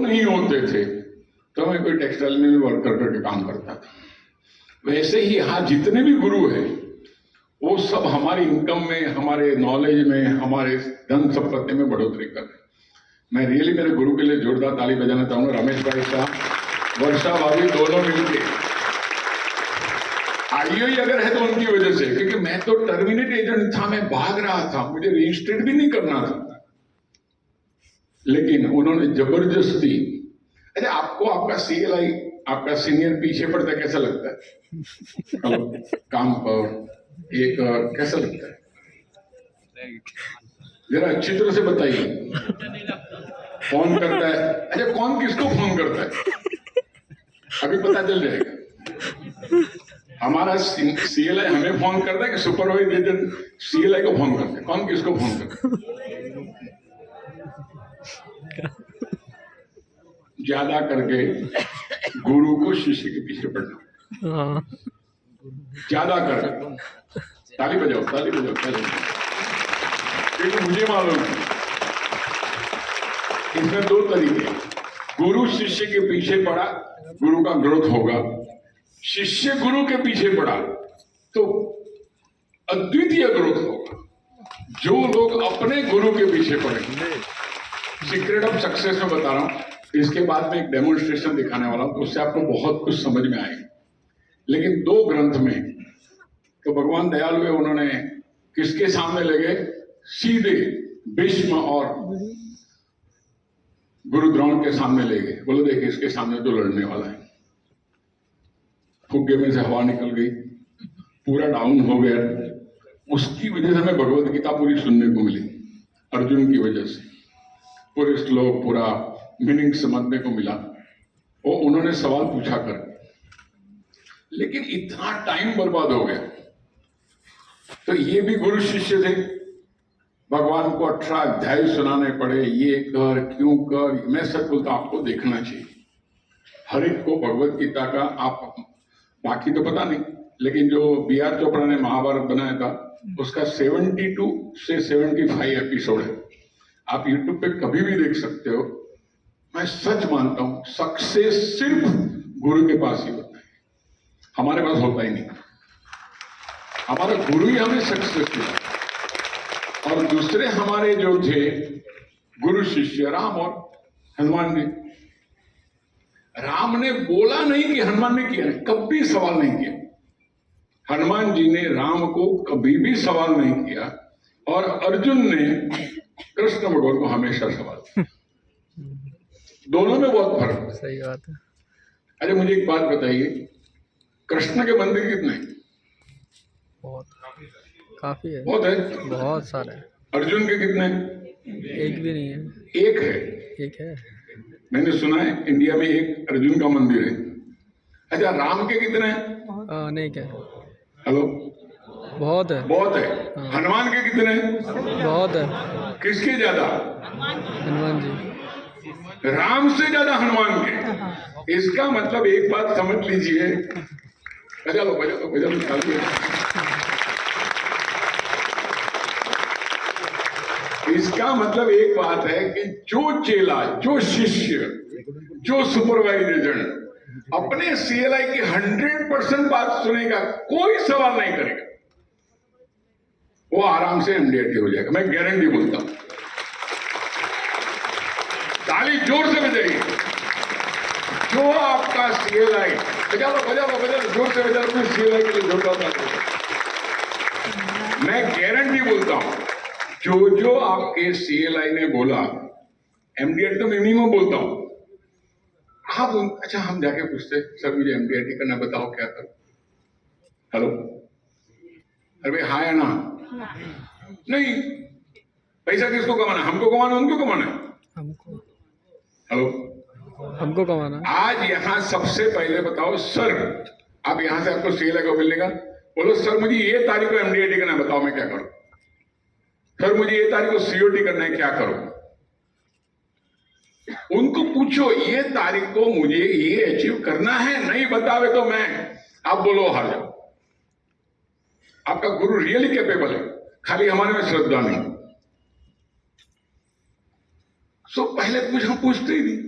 नहीं होते थे तो मैं कोई टेक्सटाइल में वर्कर करके काम करता था। वैसे ही यहाँ जितने भी गुरु हैं वो सब हमारी इनकम में, हमारे नॉलेज में, हमारे धन संपत्ति में बढ़ोतरी कर रहे हैं। मैं रियली मेरे गुरु के लिए जोरदार ताली बजाना चाहूंगा। रमेश भाई साहब, वर्षा भाभी दोनों मिलके। आईओ अगर है तो उनकी वजह से, क्योंकि मैं तो टर्मिनेट एजेंट था, मैं भाग रहा था, मुझे रजिस्ट्रेट भी नहीं करना था, लेकिन उन्होंने जबरदस्ती। अरे आपको आपका सीएलआई, आपका सीनियर पीछे पड़ता है, कैसा लगता है? काम पर एक कैसा लगता है? जरा अच्छी तरह से बताइए। फोन करता है, अच्छा कौन किसको फोन करता है अभी पता चल जाएगा। हमारा सीएलआई हमें फोन करता है कि सुपरवाइजर सीएलआई को फोन करता है? कौन किसको फोन करता है? ज्यादा करके गुरु को शिष्य के पीछे पड़ना, ज्यादा करके। ताली बजाओ, ताली बजाओ, ताली बजाओ। क्योंकि मुझे मालूम है इसमें दो तरीके, गुरु शिष्य के पीछे पड़ा, गुरु का ग्रोथ होगा। शिष्य गुरु के पीछे पड़ा तो अद्वितीय ग्रोथ होगा। जो लोग अपने गुरु के पीछे पड़ेंगे, सीक्रेट ऑफ सक्सेस में बता रहा हूं, इसके बाद में एक डेमोन्स्ट्रेशन दिखाने वाला हूं, तो उससे आपको बहुत कुछ समझ में आएगा। लेकिन दो ग्रंथ में तो भगवान दयालु है, उन्होंने किसके सामने ले गए? सीधे भीष्म और गुरु द्रोण के सामने ले गए। बोलो देखिए इसके सामने तो लड़ने वाला है। फुग्गे में से हवा निकल गई, पूरा डाउन हो गया। उसकी वजह से हमें भगवत गीता पूरी सुनने को मिली, अर्जुन की वजह से पूरे श्लोक, पूरा मीनिंग समझने को मिला। वो उन्होंने सवाल पूछा कर, लेकिन इतना टाइम बर्बाद हो गया। तो ये भी गुरु शिष्य थे, भगवान को 18 अध्याय सुनाने पड़े, ये कर, क्यों कर। मैं सच बोलता आपको देखना चाहिए हर एक को भगवत गीता का। आप बाकी तो पता नहीं, लेकिन जो B.R. चोपड़ा ने महाभारत बनाया था उसका 72 से 75 एपिसोड है। आप यूट्यूब पे कभी भी देख सकते हो। मैं सच मानता हूं सक्सेस सिर्फ गुरु के पास ही होता है, हमारे पास होता ही नहीं। हमारा गुरु ही हमें सक्सेस दिया। और दूसरे हमारे जो थे गुरु शिष्य, राम और हनुमान जी। राम ने बोला नहीं कि हनुमान ने किया, कभी सवाल नहीं किया। हनुमान जी ने राम को कभी भी सवाल नहीं किया, और अर्जुन ने कृष्ण भगवान को हमेशा सवाल किया। दोनों में बहुत फर्क है। सही बात है। अरे मुझे एक बात बताइए, कृष्ण के मंदिर कितने हैं? बहुत, काफी है, बहुत है, बहुत सारे। अर्जुन के कितने? एक भी नहीं है। एक है। एक है। मैंने सुना है इंडिया में एक अर्जुन का मंदिर है। अच्छा राम के कितने हैं? अनेक है। हेलो, बहुत है। बहुत है। हनुमान के कितने हैं? बहुत है। किसके ज्यादा? हनुमान जी। राम से ज्यादा हनुमान के। इसका मतलब एक बात समझ लीजिए। बजा लो, बजा लो, बजा लो। इसका मतलब एक बात है कि जो चेला, जो शिष्य, जो सुपरवाइजर अपने सीएलआई की 100% बात सुनेगा, कोई सवाल नहीं करेगा, वो आराम से एमडीआईटी हो जाएगा। मैं गारंटी बोलता हूं। ताली जोर से बजाइए। जो आपका सीएलआई, बजा लो, बजा लो, बजा लो, जोर से बजा लो। सीएलआई के लिए जोरदार। मैं गारंटी बोलता हूं, जो आपके सीएलआई ने बोला, एमडीआईटी तो मिनिमम बोलता हूं। आप अच्छा हम जाके पूछते, सर मुझे एमडीआईटी करना, बताओ क्या करूं? हेलो, अरे भाई हाँ या ना? नहीं। पैसा किसको कमाना? हमको कमाना, उनको कमाना है? हमको। हेलो, हमको कमाना। आज यहां सबसे पहले बताओ सर, आप यहां से आपको सीएलआई को मिलने का, बोलो सर मुझे ये तारीख को एमडीआईटी करना है, बताओ मैं क्या करूं? सर मुझे ये तारीख को सीओटी करना है, क्या करूं? उनको पूछो ये तारीख को मुझे ये अचीव करना है, नहीं बतावे तो मैं, आप बोलो हार जाओ। आपका गुरु रियली कैपेबल है, खाली हमारे में श्रद्धा नहीं। सो पहले कुछ हम पूछते ही नहीं।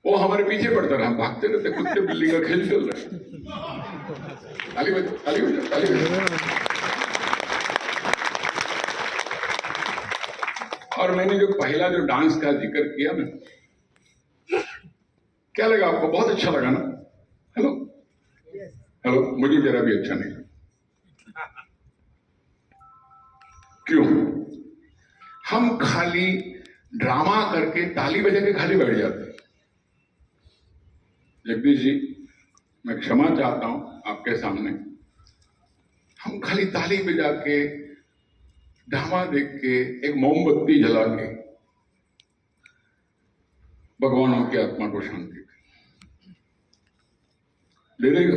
वो हमारे पीछे पड़ता रहा, हम भागते रहते, कुत्ते बिल्ली का खेल चल रहा है। ताली बजाओ, ताली बजाओ, ताली बजाओ। और मैंने जो पहला जो डांस का जिक्र किया ना, क्या लगा आपको? बहुत अच्छा लगा ना? हेलो हेलो, मुझे जरा भी अच्छा नहीं लगा। क्यों? हम खाली ड्रामा करके ताली बजा के खाली बैठ जाते हैं। जगदीश जी, मैं क्षमा चाहता हूं आपके सामने। हम खाली ताली बजा के, ड्रामा देख के, एक मोमबत्ती जला के भगवान उनकी आत्मा को शांति दे देगा।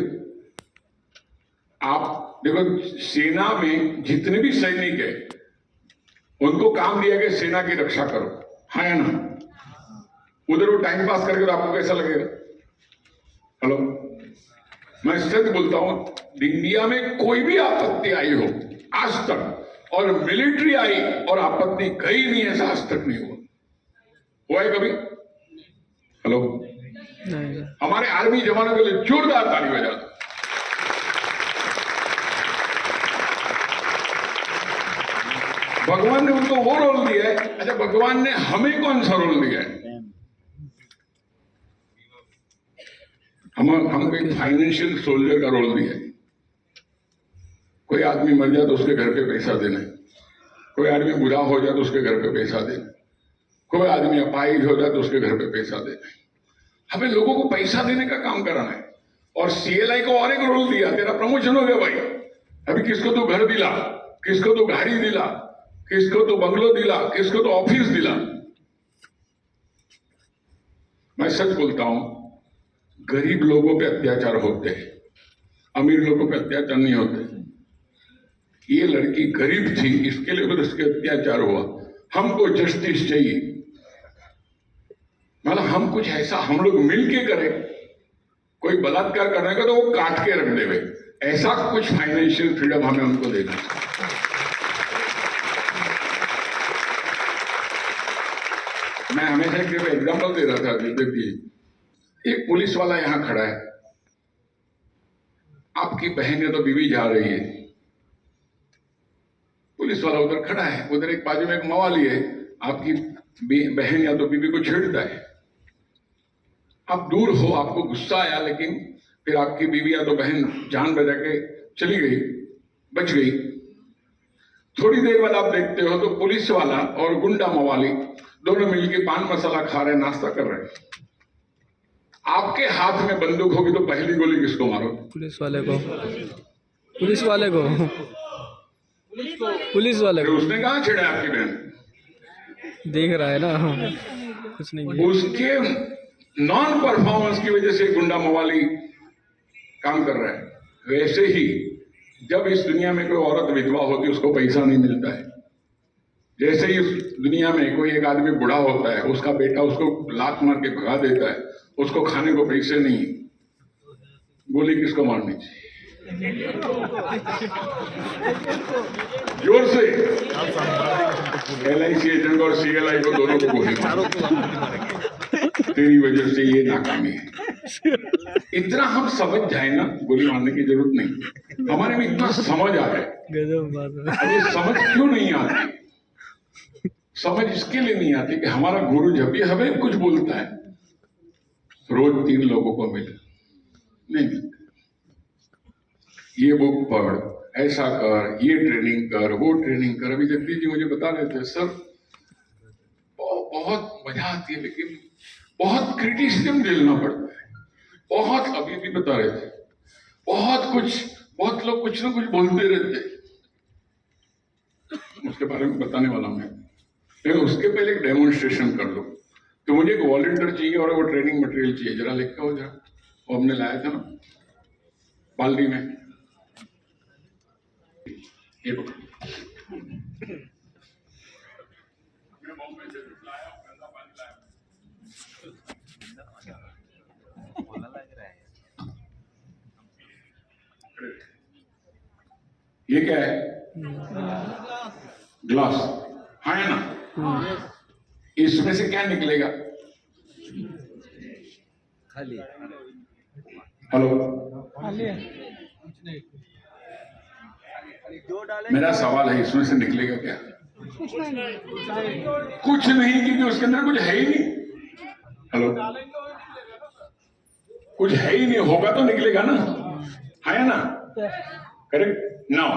आप देखो, सेना में जितने भी सैनिक है, उनको काम दिया कि सेना की रक्षा करो, हाँ या ना? उधर वो टाइम पास करके, तो आपको कैसा लगेगा? हेलो, मैं सच बोलता हूं, इंडिया में कोई भी आपत्ति आई हो आज तक, और मिलिट्री आई और आपत्ति गई नहीं, ऐसा आज तक नहीं हुआ है कभी? हेलो, नहीं। हमारे आर्मी जवानों के लिए जोरदार ताली बजा दो। भगवान ने उनको वो रोल दिया है। अच्छा, भगवान ने हमें कौन सा रोल दिया है? हमको एक फाइनेंशियल सोल्जर का रोल दिया है। कोई आदमी मर जाए तो उसके घर पे पैसा देना है, कोई आदमी बुढ़ा हो जाए तो उसके घर पे पैसा देना, कोई आदमी अपाहिज हो जाए तो उसके घर पे पैसा देना है। हमें लोगों को पैसा देने का काम कराना है। और सीएलआई को और एक रोल दिया, तेरा प्रमोशन हो गया भाई, अभी किसको तो घर दिला, किसको तो गाड़ी दिला, किसको तो बंगलो दिला, किसको तो ऑफिस दिला। मैं सच बोलता हूं, गरीब लोगों पे अत्याचार होते हैं, अमीर लोगों पे अत्याचार नहीं होते। ये लड़की गरीब थी, इसके लिए फिर उसके अत्याचार हुआ। हमको जस्टिस चाहिए, मतलब हम कुछ ऐसा हम लोग मिलके करें। कोई बलात्कार करने का तो वो काट के रख देवे, ऐसा कुछ फाइनेंशियल फ्रीडम हमें उनको देना चाहिए। मैं हमेशा एक एग्जाम्पल दे रहा था, देखिए, एक पुलिस वाला यहां खड़ा है, आपकी बहन या तो बीवी जा रही है, पुलिस वाला उधर खड़ा है, उधर एक बाजू में एक मवाली है, आपकी बहन या तो बीवी को छेड़ता है। आप दूर हो, आपको गुस्सा आया, लेकिन फिर आपकी बीवी या तो बहन जान बचा के चली गई, बच गई। थोड़ी देर बाद आप देखते हो तो पुलिस वाला और गुंडा मवाली दोनों मिलकर पान मसाला खा रहे, नाश्ता कर रहे हैं। आपके हाथ में बंदूक होगी तो पहली गोली किसको मारो? पुलिस वाले को, पुलिस वाले को, पुलिस वाले को। उसने कहाँ छेड़ा आपकी बहन? देख रहा है ना, कुछ नहीं। उसके नॉन परफॉर्मेंस की वजह से गुंडा मवाली काम कर रहा है। वैसे ही जब इस दुनिया में कोई औरत विधवा होती है, उसको पैसा नहीं मिलता है। जैसे ही इस दुनिया में कोई एक आदमी बूढ़ा होता है, उसका बेटा उसको लात मार के भगा देता है, उसको खाने को पैसे नहीं, गोली किसको मारनी चाहिए? जोर से। LIC एजेंट और CLI को दोनों को गोली मारो, तेरी वजह से ये नाकामी है। इतना हम समझ जाए ना, गोली मारने की जरूरत नहीं। हमारे में इतना समझ आ रहा है। अब ये समझ क्यों नहीं आती? समझ इसके लिए नहीं आती कि हमारा गुरु जब भी हमें कुछ बोलता है, रोज 3 लोगों को मिले नहीं मिलते। ये बुक पढ़, ऐसा कर, ये ट्रेनिंग कर, वो ट्रेनिंग कर। अभी जगदीश जी मुझे बता रहे थे, सर बहुत मजा आती है, लेकिन बहुत क्रिटिसिज्म झेलना पड़ता है। बहुत, अभी भी बता रहे थे, बहुत लोग कुछ ना कुछ बोलते रहते हैं, उसके बारे में बताने वाला हूं मैं। लेकिन उसके पहले एक डेमोन्स्ट्रेशन कर लो। तो मुझे एक वॉलंटियर चाहिए और वो ट्रेनिंग मटेरियल चाहिए, जरा लिखा हो जरा। वो हमने लाया था ना बाल्टी में, ये ये क्या है? ग्लास, हाँ है ना? इसमें से क्या निकलेगा? खाली हेलो, मेरा सवाल है, इसमें से निकलेगा क्या? कुछ नहीं, क्योंकि उसके अंदर कुछ है ही नहीं। हेलो, कुछ है ही नहीं, होगा तो निकलेगा ना, है ना? करेक्ट। नाउ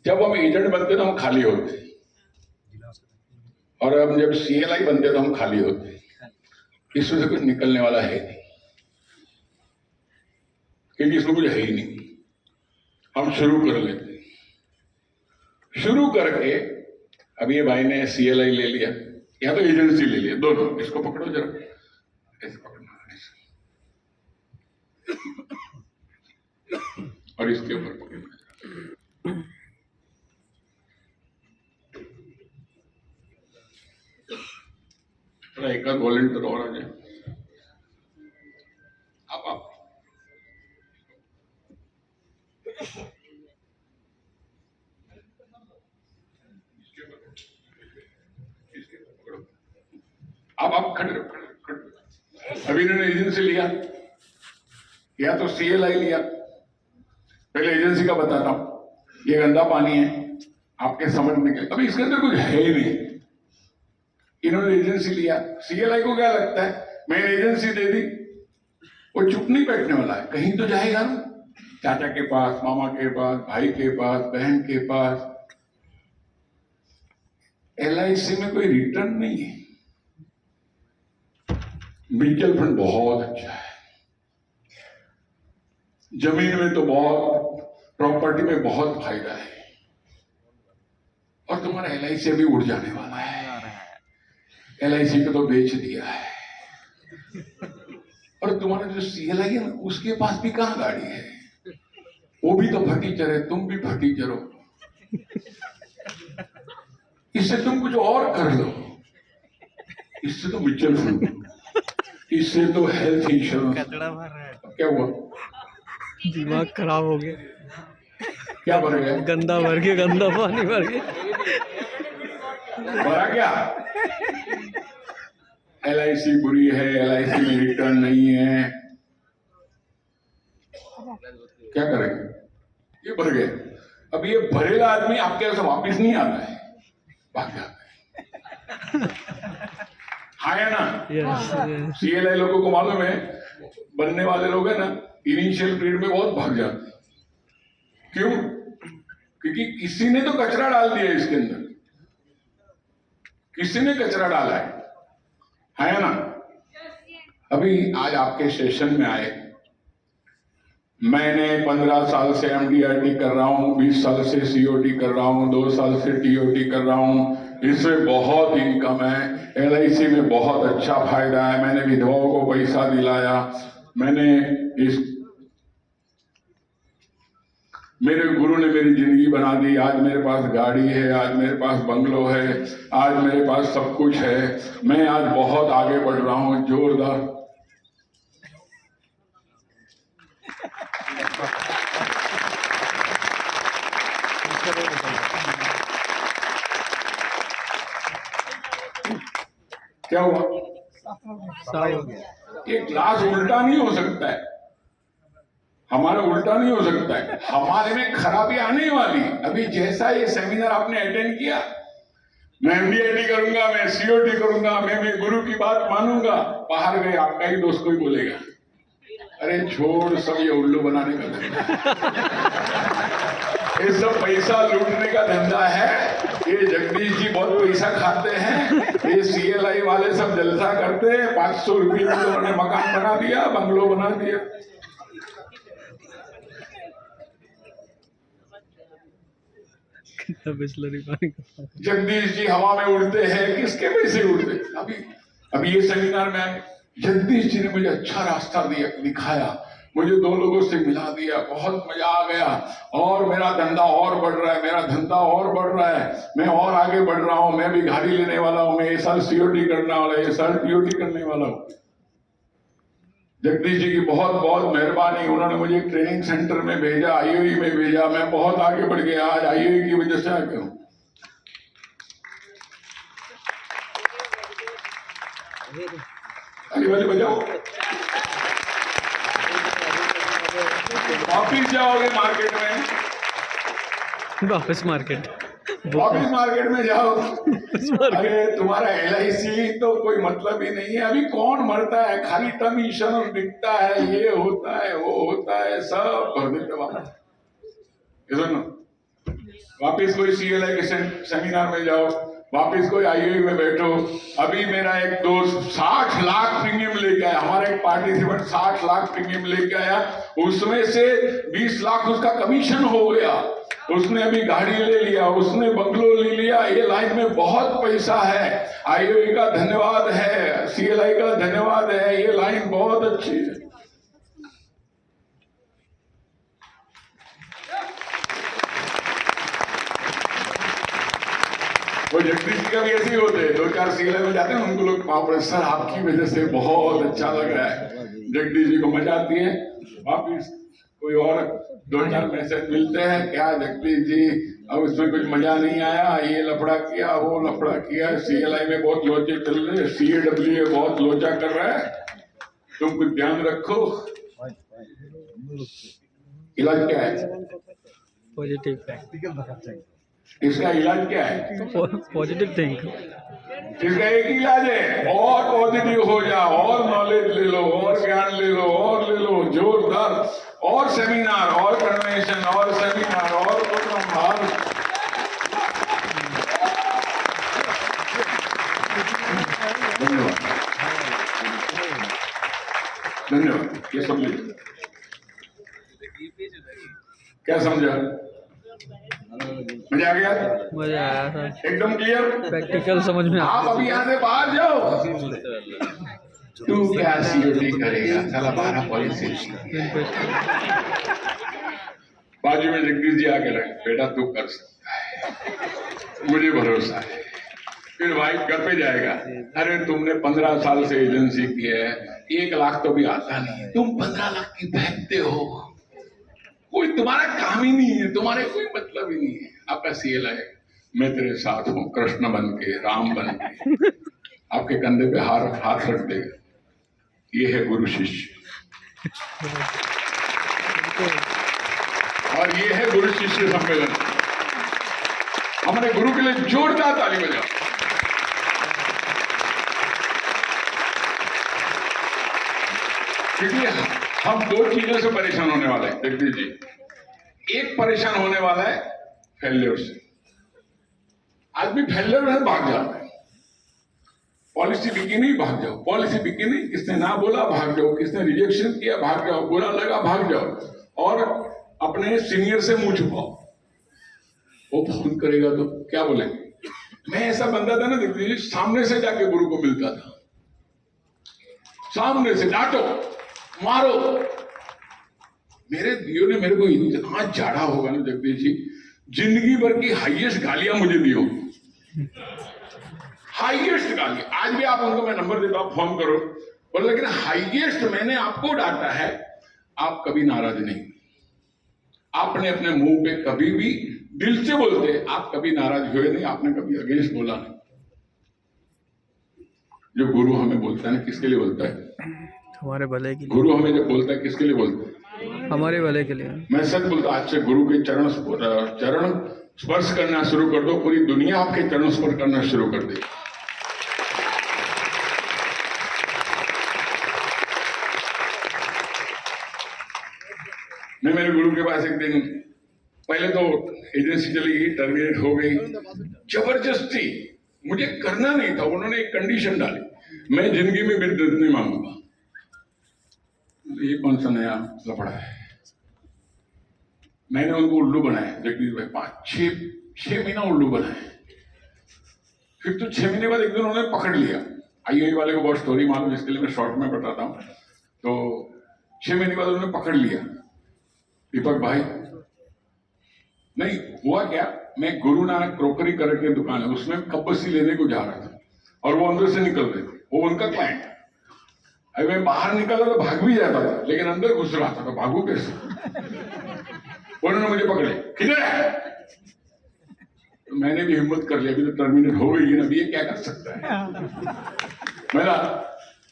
जब हम एजेंट बनते तो हम खाली होते, और अब जब CLI बनते तो हम खाली होते। इसमें से कुछ निकलने वाला है नहीं, क्योंकि इसमें कुछ है ही नहीं। हम शुरू कर लेते, शुरू करके अब ये भाई ने CLI ले लिया या तो एजेंसी ले लिया, दोनों। इसको पकड़ो जरा, ऐसे पकड़ना, ऐसे। और इसके ऊपर पकड़ना। थोड़ा एक आध वॉलंटियर और आ जाए। आप आप खड़े रहो, खड़े रहो। अभी इन्होंने एजेंसी लिया या तो CLI लिया। पहले एजेंसी का बताता हूं, ये गंदा पानी है, आपके समझ में क्या? अभी इसके अंदर कुछ है ही नहीं। इन्होंने एजेंसी लिया, CLI को क्या लगता है मैंने एजेंसी दे दी, वो चुप नहीं बैठने वाला है, कहीं तो जाएगा ना, चाचा के पास, मामा के पास, भाई के पास, बहन के पास। LIC में कोई रिटर्न नहीं है। म्यूचुअल फंड बहुत अच्छा है, जमीन में तो बहुत, प्रॉपर्टी में बहुत फायदा है, और तुम्हारा LIC अभी उड़ जाने वाला है। LIC को तो बेच दिया है, और तुम्हारा जो CLI है ना, उसके पास भी कहां गाड़ी है, वो भी तो फटीचर है, तुम भी फटीचर हो। इससे तुम कुछ और कर लो, इससे तो म्यूचुअल फंड, इससे तो हेल्थ इंश्योरेंस। क्या हुआ? दिमाग खराब हो गया। क्या भर गया? गंदा भर गया, गंदा पानी भर गया। भरा क्या? LIC बुरी है, LIC में रिटर्न नहीं है, क्या करेंगे? ये भर गए। अब ये भरेला आदमी आपके यहाँ से वापिस नहीं आता है, भाग जाता है। हाँ या ना? यस, CLI लोगों को मालूम है, बनने वाले लोग है ना, इनिशियल पीरियड में बहुत भाग जाते हैं। क्यों? क्योंकि किसी ने तो कचरा डाल दिया इसके अंदर, किसी ने कचरा डाला है ना? अभी आज आपके सेशन में आए, मैंने 15 साल से MDRT कर रहा हूँ, 20 साल से COT कर रहा हूँ, 2 साल से TOT कर रहा हूँ, इसमें बहुत इनकम है, LIC में बहुत अच्छा फायदा है, मैंने विधवाओं को पैसा दिलाया, मैंने मेरे गुरु ने मेरी जिंदगी बना दी, आज मेरे पास गाड़ी है, आज मेरे पास बंगलो है, आज मेरे पास सब कुछ है, मैं आज बहुत आगे बढ़ रहा हूँ, जोरदार। क्या हुआ? ये क्लास उल्टा नहीं हो सकता है, हमारा उल्टा नहीं हो सकता है, हमारे में खराबी आने वाली। अभी जैसा ये सेमिनार आपने अटेंड किया, मैं MDRT करूंगा, मैं COT करूंगा, मैं मेरे गुरु की बात मानूंगा, बाहर गए आपका ही दोस्त कोई बोलेगा अरे छोड़, सब ये उल्लू बनाने का धंधा, ये सब पैसा लूटने का धंधा है, ये जगदीश जी बहुत पैसा खाते हैं, ये CLI वाले सब जलसा करते हैं, 500 रुपये में उन्होंने मकान बना दिया, बंगलो बना दिया। बिस्लरी पानी। जगदीश जी हवा में उड़ते हैं, किसके पैसे उड़ते? अभी ये सेमिनार में जगदीश जी ने मुझे अच्छा रास्ता दिखाया, मुझे 2 लोगों से मिला दिया, बहुत मजा आ गया, और मेरा धंधा और बढ़ रहा है, मेरा धंधा और बढ़ रहा है, मैं और आगे बढ़ रहा हूं, मैं भी गाड़ी लेने वाला हूं, मैं इस साल COT करने वाला, इस साल TOT करने वाला हूं। जगदीश जी की बहुत बहुत मेहरबानी, उन्होंने मुझे ट्रेनिंग सेंटर में भेजा, IOE में भेजा, मैं बहुत आगे बढ़ गया, आज IOE की वजह से आ गया हूं। ताली वाली बजाओ। वापिस जाओगे मार्केट में, वापस मार्केट। वापिस मार्केट में जाओ, अरे तुम्हारा LIC तो कोई मतलब ही नहीं है। अभी कौन मरता है, खाली टर्म इंश्योरेंस बिकता है, ये होता है वो होता है, सब भर देते वापस। वापिस कोई CLI के सेमिनार में जाओ, वापिस कोई IAE में बैठो। अभी मेरा एक दोस्त 60 लाख प्रीमियम लेके आया, हमारा एक पार्टिसिपेंट 60 लाख प्रीमियम लेके आया, उसमें से 20 लाख उसका कमीशन हो गया। उसने अभी गाड़ी ले लिया, उसने बंगलो ले लिया। ये लाइन में बहुत पैसा है। IAE का धन्यवाद है, CLI का धन्यवाद है, ये लाइन बहुत अच्छी है। वो जगदीश जी का भी ऐसे ही होते हैं, 2-4 CLI में जाते हैं, उनको लोग पाव पर सर आपकी वजह से बहुत अच्छा लग रहा है। जगदीश जी को मजा आती है। वापिस कोई और 2-4 मैसेज मिलते हैं, क्या जगदीश जी अब उसमें कुछ मजा नहीं आया, ये लफड़ा किया वो लफड़ा किया, CLI में बहुत लोचे चल रहे हैं, CAWA बहुत लोचा कर रहा है, तुम कुछ ध्यान रखो। इलाज क्या है? पॉजिटिव। इसका इलाज क्या है? Positive think. इसका एक ही इलाज है, और पॉजिटिव हो जाओ, और नॉलेज ले लो, और ज्ञान ले लो, और ले लो जोरदार, और सेमिनार, और कन्वेंशन, और सेमिनार, और प्रोग्राम। धन्यवाद धन्यवाद। ये सब लीजिए। क्या समझा? मजा आ गया? मजा आया सर, एकदम क्लियर, प्रैक्टिकल समझ में आप अभी यहाँ से बाहर जाओ। तू क्या COD करेगा, साला 12 पॉलिसी। बाजू में जगदीश जी आके रहे, बेटा तू कर सकता है, मुझे भरोसा है। फिर भाई घर पे जाएगा, अरे तुमने 15 साल से एजेंसी की है, 1 लाख तो भी आता नहीं, तुम 15 लाख की फेंकते हो, कोई तुम्हारा काम ही नहीं है, तुम्हारे कोई मतलब ही नहीं है। आपका CLI, मैं तेरे साथ हूँ, कृष्ण बन के, राम बन के, आपके कंधे पे हाथ रख देगा। ये है गुरु शिष्य, और ये है गुरु शिष्य सम्मेलन। हमारे गुरु के लिए जोरदार ताली बजाओ। क्योंकि हम 2 चीजों से परेशान होने वाले हैं जगदीश जी। एक परेशान होने वाला है फेल्योर से। आदमी फेल्योर से भाग जाता है, पॉलिसी बिकी नहीं, भाग जाओ, पॉलिसी बिकी नहीं, किसने ना बोला भाग जाओ, किसने रिजेक्शन किया भाग जाओ, बुरा लगा भाग जाओ, और अपने सीनियर से मुंह छुपाओ। वो फोन करेगा तो क्या बोलेंगे? मैं ऐसा बंदा था ना जगदीश जी, सामने से जाके गुरु को मिलता था, सामने से डांटो मारो। मेरे दियो ने मेरे को इतना झाड़ा होगा ना जगदीश जी, जिंदगी भर की हाईएस्ट गालियां मुझे दी होगी, हाईएस्ट गाली। आज भी आप उनको मैं नंबर देता हूं, फोन करो, और लेकिन हाईएस्ट मैंने आपको डांटा है, आप कभी नाराज नहीं, आपने अपने मुंह पे कभी भी दिल से बोलते, आप कभी नाराज हुए नहीं, आपने कभी अगेंस्ट बोला नहीं। जो गुरु हमें बोलता है ना, किसके लिए बोलता है? हमारे भले के लिए। गुरु हमें जब बोलता है किसके लिए बोलता है? हमारे भले के लिए। मैं सच बोलता, आज से गुरु के चरण स्पर्श करना शुरू कर दो, पूरी दुनिया आपके चरण स्पर्श करना शुरू कर दे। मैं मेरे गुरु के पास एक दिन, पहले तो एजेंसी चली गई, टर्मिनेट हो गई, जबरदस्ती, मुझे करना नहीं था, उन्होंने एक कंडीशन डाली, मैं जिंदगी में बिजनेस नहीं मांगूंगा। ये कौन सा नया लफड़ा है? मैंने उनको उल्लू बनाया जगदीश भाई, 5-6 महीना उल्लू बनाए। फिर तो 6 महीने बाद एक दिन उन्होंने पकड़ लिया। IAE वाले को बहुत स्टोरी मालूम, जिसके लिए मैं शॉर्ट में बताता हूँ। तो 6 महीने बाद उन्होंने पकड़ लिया, दीपक भाई नहीं हुआ क्या, मैं गुरु नानक क्रोकरी करके दुकान है, उसमें कपसी लेने को जा रहा था, और वो अंदर से निकल रहे थे, वो उनका क्लाइंट। अरे मैं बाहर निकल रहा तो भाग भी जाता था, लेकिन अंदर घुस रहा था, तो भागू कैसे? उन्होंने मुझे पकड़े, किधर है? तो मैंने भी हिम्मत कर लिया, अभी तो टर्मिनेट हो गई है ना, अभी ये क्या कर सकता है? मेरा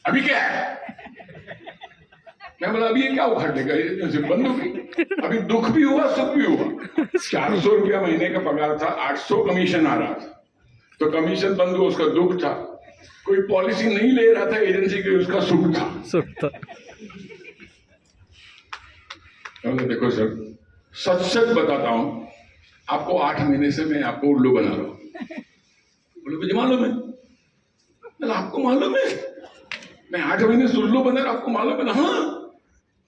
अभी क्या है? मैं बोला अभी ये क्या उखाड़ देगा, ये सिर्फ बंद हो गई। अभी दुख भी हुआ सुख भी हुआ। 400 रुपया महीने का पगार था, 800 कमीशन आ रहा था, तो कमीशन बंद हुआ, उसका दुख था। कोई पॉलिसी नहीं ले रहा था एजेंसी की, उसका सुख था। सुनता देखो सर, सच सच बताता हूं आपको, 8 महीने से मैं आपको उल्लू बना रहा हूं। बोले मुझे मालूम है। बोला आपको मालूम है? मैं 8 महीने से उल्लू बना रहा, आपको मालूम है ना? हाँ।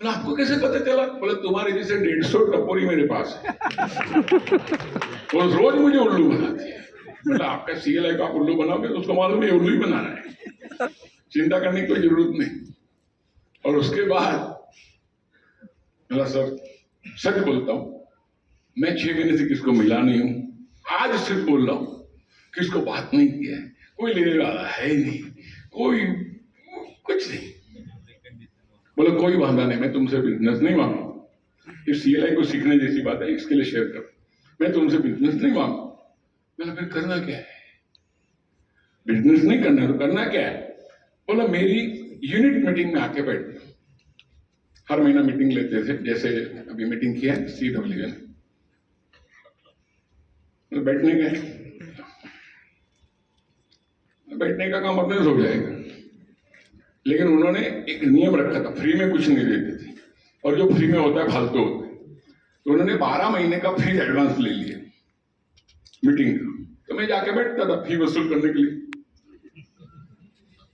बोला आपको कैसे पता चला? बोले तुम्हारे जैसे 150 टपोरी मेरे पास है, वो रोज मुझे उल्लू बनाती है। बोला आपका सीएल है, आप उल्लू बनाओगे तो उसको मालूम है उल्लू ही बनाना है, चिंता करने की कोई जरूरत नहीं। और उसके बाद बोला सर सच बोलता हूं, मैं 6 महीने से किसको मिला नहीं हूं, आज सिर्फ बोल रहा हूं, किसको बात नहीं किया है, कोई लेने वाला है ही नहीं, कोई कुछ नहीं। बोले कोई वादा नहीं, मैं तुमसे बिजनेस नहीं मांगू, इस सीएलआई को सीखने जैसी बात है, इसके लिए शेयर कर, मैं तुमसे बिजनेस नहीं मांगू। बोला फिर करना क्या है? बिजनेस नहीं करना तो करना क्या है? बोला मेरी यूनिट मीटिंग में आके बैठ, हर महीना मीटिंग लेते थे, जैसे अभी मीटिंग किया है CWN, बैठने का काम अपने से हो जाएगा। लेकिन उन्होंने एक नियम रखा था, फ्री में कुछ नहीं देते थे, और जो फ्री में होता है फालतू होता है, तो उन्होंने 12 महीने का फ्री एडवांस ले लिया मीटिंग का। तो मैं जाके बैठता था फी वसूल करने के लिए।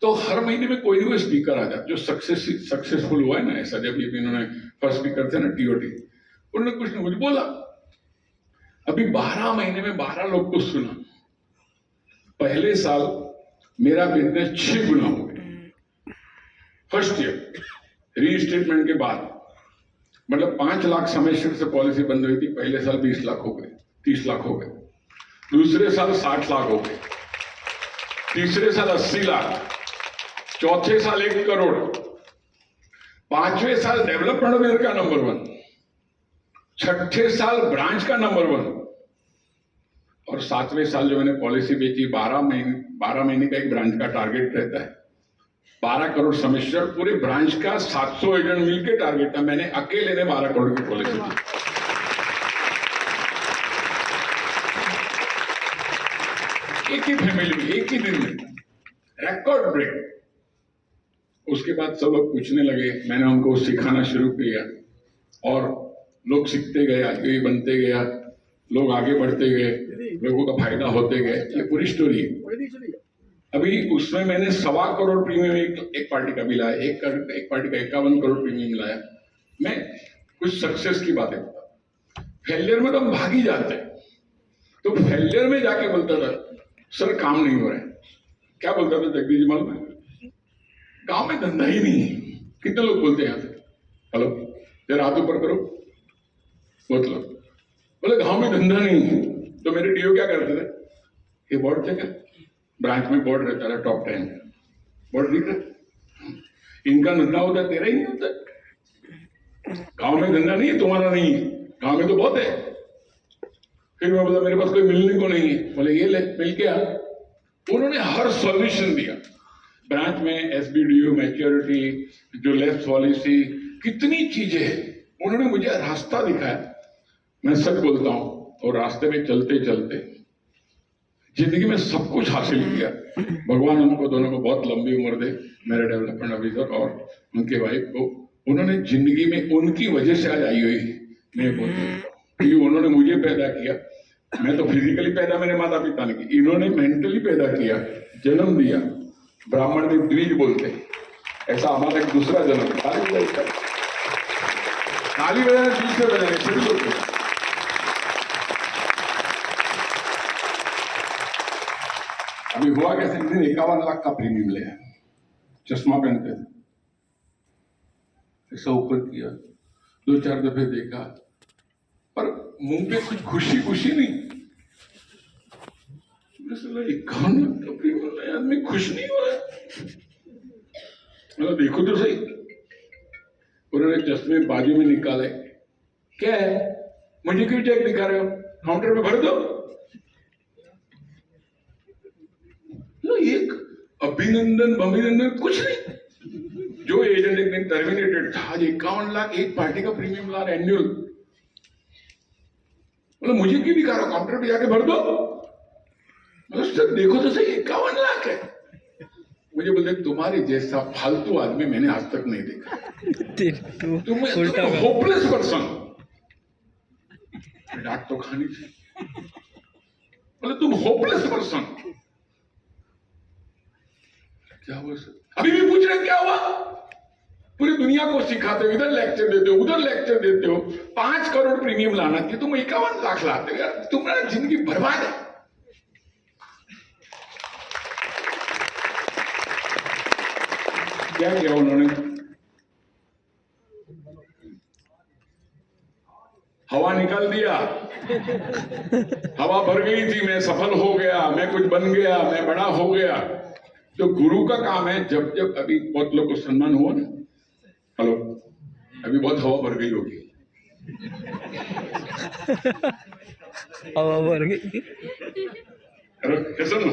तो हर महीने में कोई ना कोई स्पीकर आ जाता जो सक्सेसफुल हुआ है ना, ऐसा जब ये इन्होंने फर्स्ट स्पीकर थे ना TOT, उन्होंने कुछ नहीं मुझे बोला। अभी 12 महीने में 12 लोग को सुना। पहले साल मेरा बिजनेस 6 गुना हो गया। फर्स्ट ईयर रीस्टेटमेंट के बाद, मतलब 5 लाख सेमेस्टर से पॉलिसी बंद हुई थी, पहले साल 20 लाख हो गए, 30 लाख हो गए, दूसरे साल 60 लाख हो गए, तीसरे साल 80 लाख, चौथे साल 1 करोड़, 5वें साल डेवलपमेंट ऑफिसर का नंबर 1, 6ठे साल ब्रांच का नंबर 1, और 7वें साल जो मैंने पॉलिसी बेची, 12 महीने का एक ब्रांच का टारगेट रहता है, 12 करोड़ सेमेस्टर, पूरे ब्रांच का 700 एजेंट मिलकर टारगेट था, मैंने अकेले ने 12 करोड़ की पॉलिसी दी। एक ही फैमिली में, एक ही दिन में, रिकॉर्ड ब्रेक। उसके बाद सब लोग पूछने लगे, मैंने उनको सिखाना शुरू किया, और लोग सीखते गए, आगे बनते गया, लोग आगे बढ़ते गए, लोगों का फायदा होते गए। ये पूरी स्टोरी है। अभी उसमें मैंने 1.25 करोड़ प्रीमियम एक पार्टी का भी लाया, एक पार्टी का 51 करोड़ प्रीमियम लाया। मैं कुछ सक्सेस की बातें बताता। फेलियर में तो हम भाग ही जाते हैं, तो फेलियर में जाके बोलता था सर काम नहीं हो रहा है। क्या बोलता था जगदीश जी मालूम है? गांव में धंधा ही नहीं है। कितने लोग बोलते हैं यहाँ से? हेलो, जरा हाथ ऊपर करो, मतलब बोले गांव में धंधा नहीं है। तो मेरे डीओ क्या करते थे, ये बोर्ड थे क्या, ब्रांच में बोर्ड रहता था टॉप 10, बोर्ड दिख रहा, इनका धंधा होता है, तेरा ही नहीं होता। गांव में धंधा नहीं है, तुम्हारा नहीं है, गांव में तो बहुत है। फिर मैं बोला मेरे पास कोई मिलने को नहीं है। बोले ये ले, मिल के आ। उन्होंने हर सॉल्यूशन दिया। ब्रांच में SBDO, मैच्योरिटी, जो लेफ्ट पॉलिसी, कितनी चीजें हैं, उन्होंने मुझे रास्ता दिखाया। मैं सच बोलता हूं, और रास्ते में चलते चलते जिंदगी में सब कुछ हासिल किया। भगवान उनको दोनों को बहुत लंबी उम्र दे, मेरे डेवलपमेंट ऑफिसर और उनके वाइफ को। उन्होंने जिंदगी में, उनकी वजह से आज आई हुई मैं बोलता हूँ, क्योंकि उन्होंने मुझे पैदा किया। मैं तो फिजिकली पैदा मेरे माता पिता ने की, इन्होंने मेंटली पैदा किया, जन्म दिया। ब्राह्मण में द्विज बोलते हैं, ऐसा हमारा एक दूसरा जन्म। ताली बजाने दूसरे बजाने शुरू होते। अभी हुआ कैसे, 51 लाख का प्रीमियम लिया, चश्मा पहनते थे, ऐसा ऊपर किया, 2-4 दफे देखा, पर मुंह पे कुछ खुशी खुशी नहीं। 51 लाख का प्रीमियम लिया, आदमी खुश नहीं हो रहा है। मतलब देखो तो सही। उन्होंने चश्मे बाजू में निकाले, क्या है, मुझे क्यों चेक दिखा रहे हो, काउंटर पे भर दो। एक अभिनंदन कुछ नहीं, टर्मिनेटेड था। आज 51 लाख एक पार्टी का प्रीमियम ला रहा एनुअल। मतलब मुझे क्यों दिखा रहा, काउंटर पे जाके भर दो। मतलब सर देखो तो सही, 51 लाख है। मुझे बोलते तुम्हारे जैसा फालतू आदमी मैंने आज तक नहीं देखा। तुम होपलेस पर्सन। डांट तो खानी थी। बोले तुम होपलेस पर्सन। क्या हुआ सर? अभी भी पूछ रहे क्या हुआ? पूरी दुनिया को सिखाते हो, इधर लेक्चर देते हो, उधर लेक्चर देते हो। 5 करोड़ प्रीमियम लाना चाहिए, तुम 51 लाख लाते हो। यार तुम्हारा जिंदगी बर्बाद है। क्या किया उन्होंने? हवा निकाल दिया। हवा भर गई थी, मैं सफल हो गया, मैं कुछ बन गया, मैं बड़ा हो गया। तो गुरु का काम है, जब जब अभी बहुत लोग को सम्मान हुआ ना, हेलो, अभी बहुत हवा भर गई होगी। हवा भर गई, कैसा ना,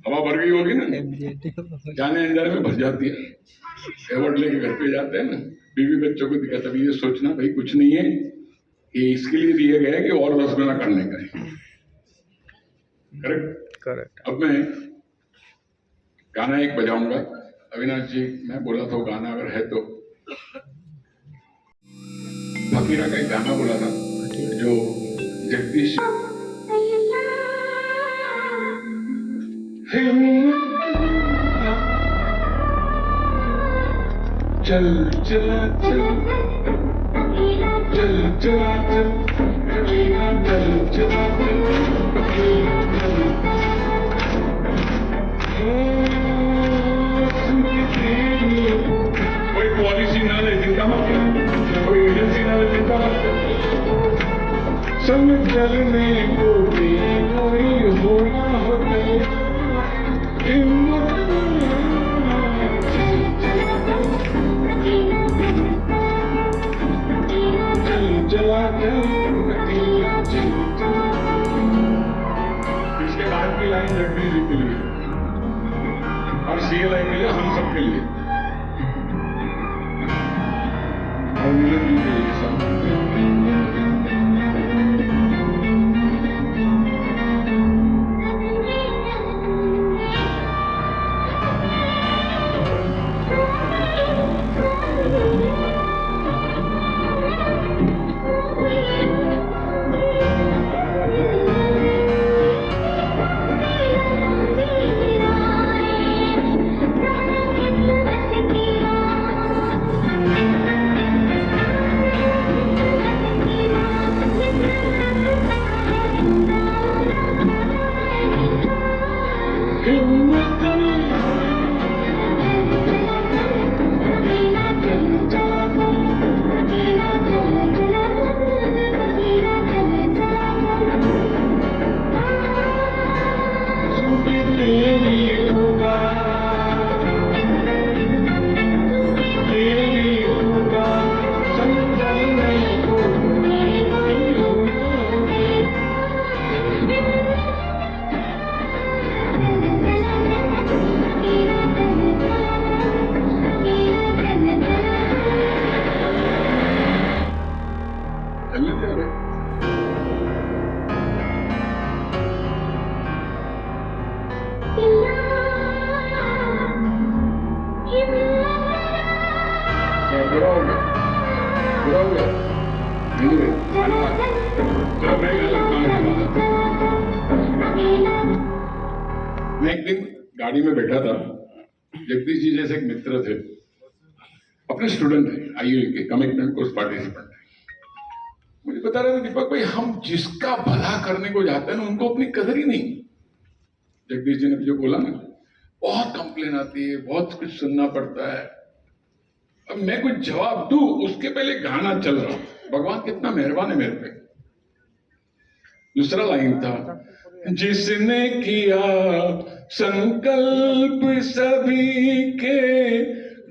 हवा भर गई होगी ना, जाने अनजाने में भर जाती है। अवार्ड लेके घर पे जाते हैं ना, बीवी बच्चों को दिखाता, तभी ये सोचना भाई कुछ नहीं है, ये इसके लिए दिया गया है कि और 10 गुना करने का है। करेक्ट। अब मैं गाना एक बजाऊंगा। अविनाश जी, मैं बोला था गाना अगर है तो, फकीरा का एक गाना बोला था जो जगदीश चल चला चल, चल चला चल, चल चला कोई पॉलिसी ना ले, चिंता मत कर, कोई एजेंसी ना ले, चिंता मत कर। संग चलने को भी कोई होना होता है, हिम्मत चल चला चल। इसके बाद की लाइन जगदीश जी के लिए और सी लाइन के लिए, हम सब के लिए और मिलन जी के लिए सब। मैं एक दिन गाड़ी में बैठा था, जगदीश जी जैसे एक मित्र थे, अपने स्टूडेंट थे, आईयूई के कमिटमेंट कोर्स पार्टिसिपेंट थे। मुझे बता रहे थे, दीपक भाई हम जिसका भला करने को जाते हैं ना, उनको अपनी कदर ही नहीं। जगदीश जी ने जो बोला ना, बहुत कंप्लेन आती है, बहुत कुछ सुनना पड़ता है। अब मैं कुछ जवाब दूं उसके पहले गाना चल रहा, भगवान कितना मेहरबान है मेरे पे। दूसरा लाइन था, जिसने किया संकल्प सभी के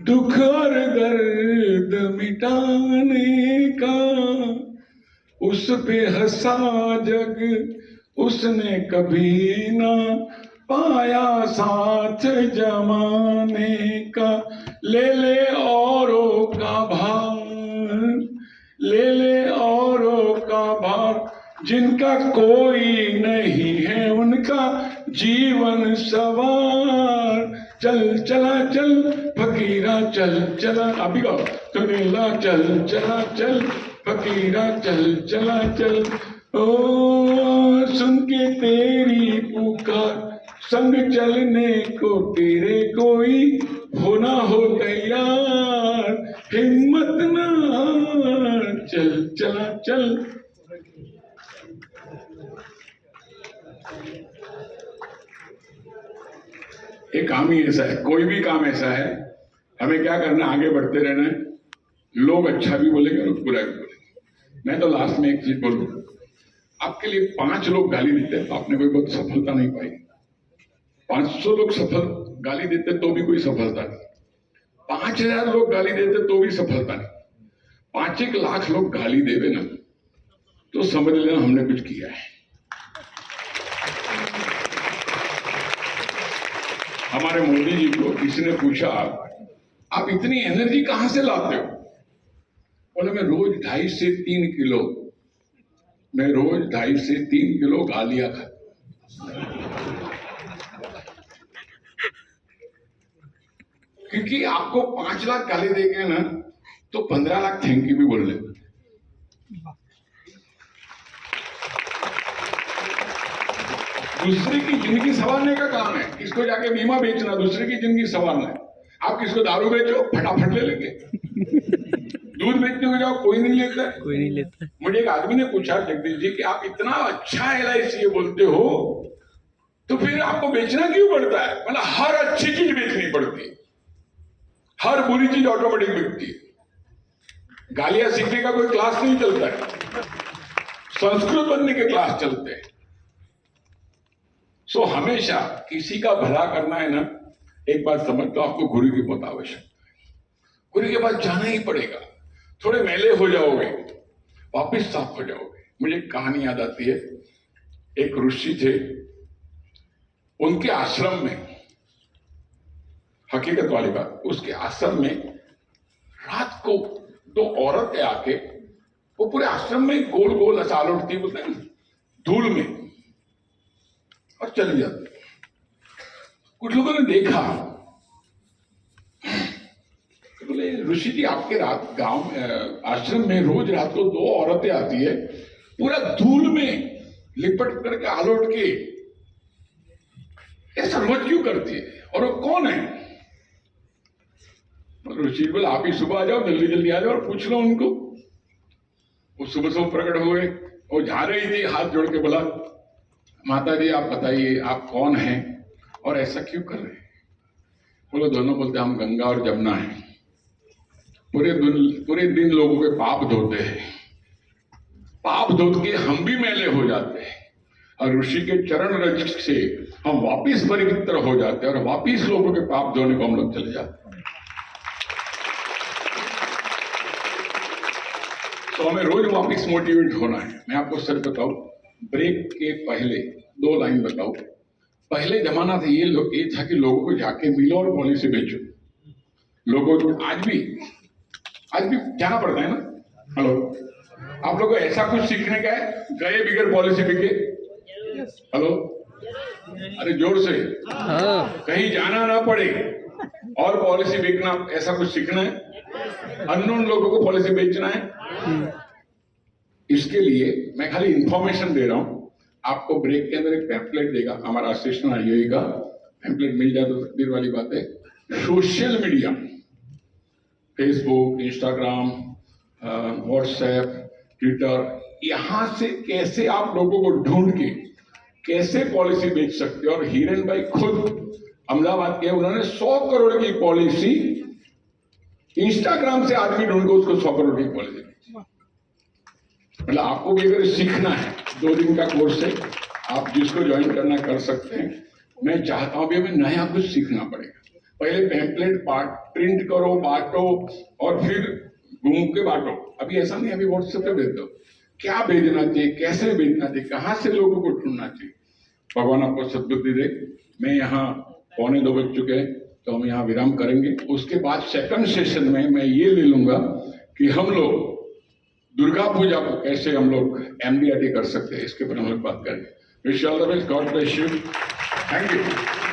दुख और दर्द मिटाने का, उस पे हंसा जग उसने कभी ना पाया साथ जमाने का। ले ले और जिनका कोई नहीं है उनका जीवन सवार। चल चला चल फकीरा चल चला, आप भी गाओ। सुनीला चल चला चल फकीरा चल चला चल। ओ सुन के तेरी पुकार संग चलने को तेरे कोई होना हो तैयार। हिम्मत ना हार, चल चला चल। ये काम ही ऐसा है, कोई भी काम ऐसा है, हमें क्या करना, आगे बढ़ते रहना है। लोग अच्छा भी बोलेंगे और बुरा भी बोलेंगे। मैं तो लास्ट में एक चीज बोलूं, आपके लिए 5 लोग गाली देते हैं तो आपने कोई बहुत सफलता नहीं पाई। 500 लोग सफल गाली देते तो भी कोई सफलता नहीं। 5000 लोग गाली देते तो भी सफलता नहीं। 5-1 लाख लोग गाली देवे ना तो समझ लेना हमने कुछ किया है। हमारे मोदी जी को किसी ने पूछा, आप इतनी एनर्जी कहां से लाते हो? बोले मैं रोज 2.5 से 3 किलो, मैं रोज 2.5 से 3 किलो गालियां खाता। क्योंकि आपको 5 लाख गाली देंगे ना तो 15 लाख थैंक यू भी बोल ले। दूसरे की जिंदगी संवारने का काम है। किसको जाके बीमा बेचना, दूसरे की जिंदगी संवारना है। आप किसको दारू बेचो, फटाफट ले लेंगे। दूध बेचने को जाओ, कोई नहीं लेता है। कोई नहीं लेता। मुझे एक आदमी ने पूछा, जगदीश जी कि आप इतना अच्छा LIC बोलते हो तो फिर आपको बेचना क्यों पड़ता है? मतलब हर अच्छी चीज बेचनी पड़ती है, हर बुरी चीज ऑटोमेटिक बिकती है। गालियां सीखने का कोई क्लास नहीं चलता है, संस्कृत बनने के क्लास चलते हैं। सो हमेशा किसी का भला करना है ना, एक बात समझ लो, आपको गुरु की बहुत आवश्यकता है। गुरु के पास जाना ही पड़ेगा। थोड़े मैले हो जाओगे, वापिस साफ हो जाओगे। मुझे एक कहानी याद आती है। एक ऋषि थे, उनके आश्रम में, हकीकत वाली बात, उसके आश्रम में रात को 2 औरतें आके, वो पूरे आश्रम में गोल गोल अचाल उठती, बोलते हैं धूल में, और चली जाती। कुछ लोगों ने देखा, बोले ऋषि जी आपके रात गांव आश्रम में रोज रात को 2 औरतें आती है, पूरा धूल में लिपट करके आलोट के, ऐसा रोज क्यों करती है? और वो कौन है? ऋषि बोले आप ही सुबह आ जाओ, जल्दी जल्दी आ जाओ और पूछ लो उनको। वो सुबह सुबह प्रकट हुए, वो जा रही थी, हाथ जोड़ के बोला माता जी आप बताइए आप कौन हैं और ऐसा क्यों कर रहे हैं? बोलो दोनों बोलते हम गंगा और जमुना हैं, पूरे दिन लोगों के पाप धोते हैं, पाप धो के हम भी मैले हो जाते हैं, और ऋषि के चरण रज से हम वापिस पवित्र हो जाते हैं और वापिस लोगों के पाप धोने को हम लोग चले जाते हैं। तो हमें रोज वापिस मोटिवेट होना है। मैं आपको सच बताऊं, ब्रेक के पहले 2 लाइन बताऊं। पहले जमाना था ये था कि लोगों को जाके मिलो और पॉलिसी बेचो। लोगों को आज भी जाना पड़ता है ना। हेलो, आप लोगों को ऐसा कुछ सीखने का है, गए बिगड़ पॉलिसी बिके। हेलो, अरे जोर से, कहीं जाना ना पड़े और पॉलिसी बेचना, ऐसा कुछ सीखना है। अननोन लोगों को पॉलिसी बेचना है। इसके लिए मैं खाली इंफॉर्मेशन दे रहा हूं। आपको ब्रेक के अंदर एक पैम्पलेट देगा हमारा असिस्टेंट IAE का, पैम्पलेट मिल जाए तो तकदीर वाली बात है। Social media, Facebook, Instagram, WhatsApp, Twitter, यहां से कैसे आप लोगों को ढूंढ के कैसे पॉलिसी बेच सकते हो। और हिरेन भाई खुद अहमदाबाद के, उन्होंने 100 करोड़ की पॉलिसी, इंस्टाग्राम से आदमी ढूंढ के उसको 100 करोड़ की पॉलिसी। मतलब आपको भी अगर सीखना है, 2 दिन का कोर्स है, आप जिसको ज्वाइन करना कर सकते हैं। मैं चाहता हूं भी हमें नया कुछ सीखना पड़ेगा। पहले पैम्पलेट प्रिंट करो, बांटो और फिर घूम के बांटो। अभी ऐसा नहीं, अभी व्हाट्सएप पे भेज दो। क्या भेजना चाहिए, कैसे भेजना चाहिए, कहां से लोगों को ढूंढना चाहिए। भगवान आपको सद्बुद्धि दे। मैं यहाँ 1:45 बज चुके हैं, तो हम यहाँ विराम करेंगे। उसके बाद सेकंड सेशन में मैं ये ले लूंगा कि हम लोग दुर्गा पूजा को कैसे हम लोग MDRT कर सकते हैं, इसके ऊपर हम लोग बात करेंगे। Wish you all the best, God bless you, thank you.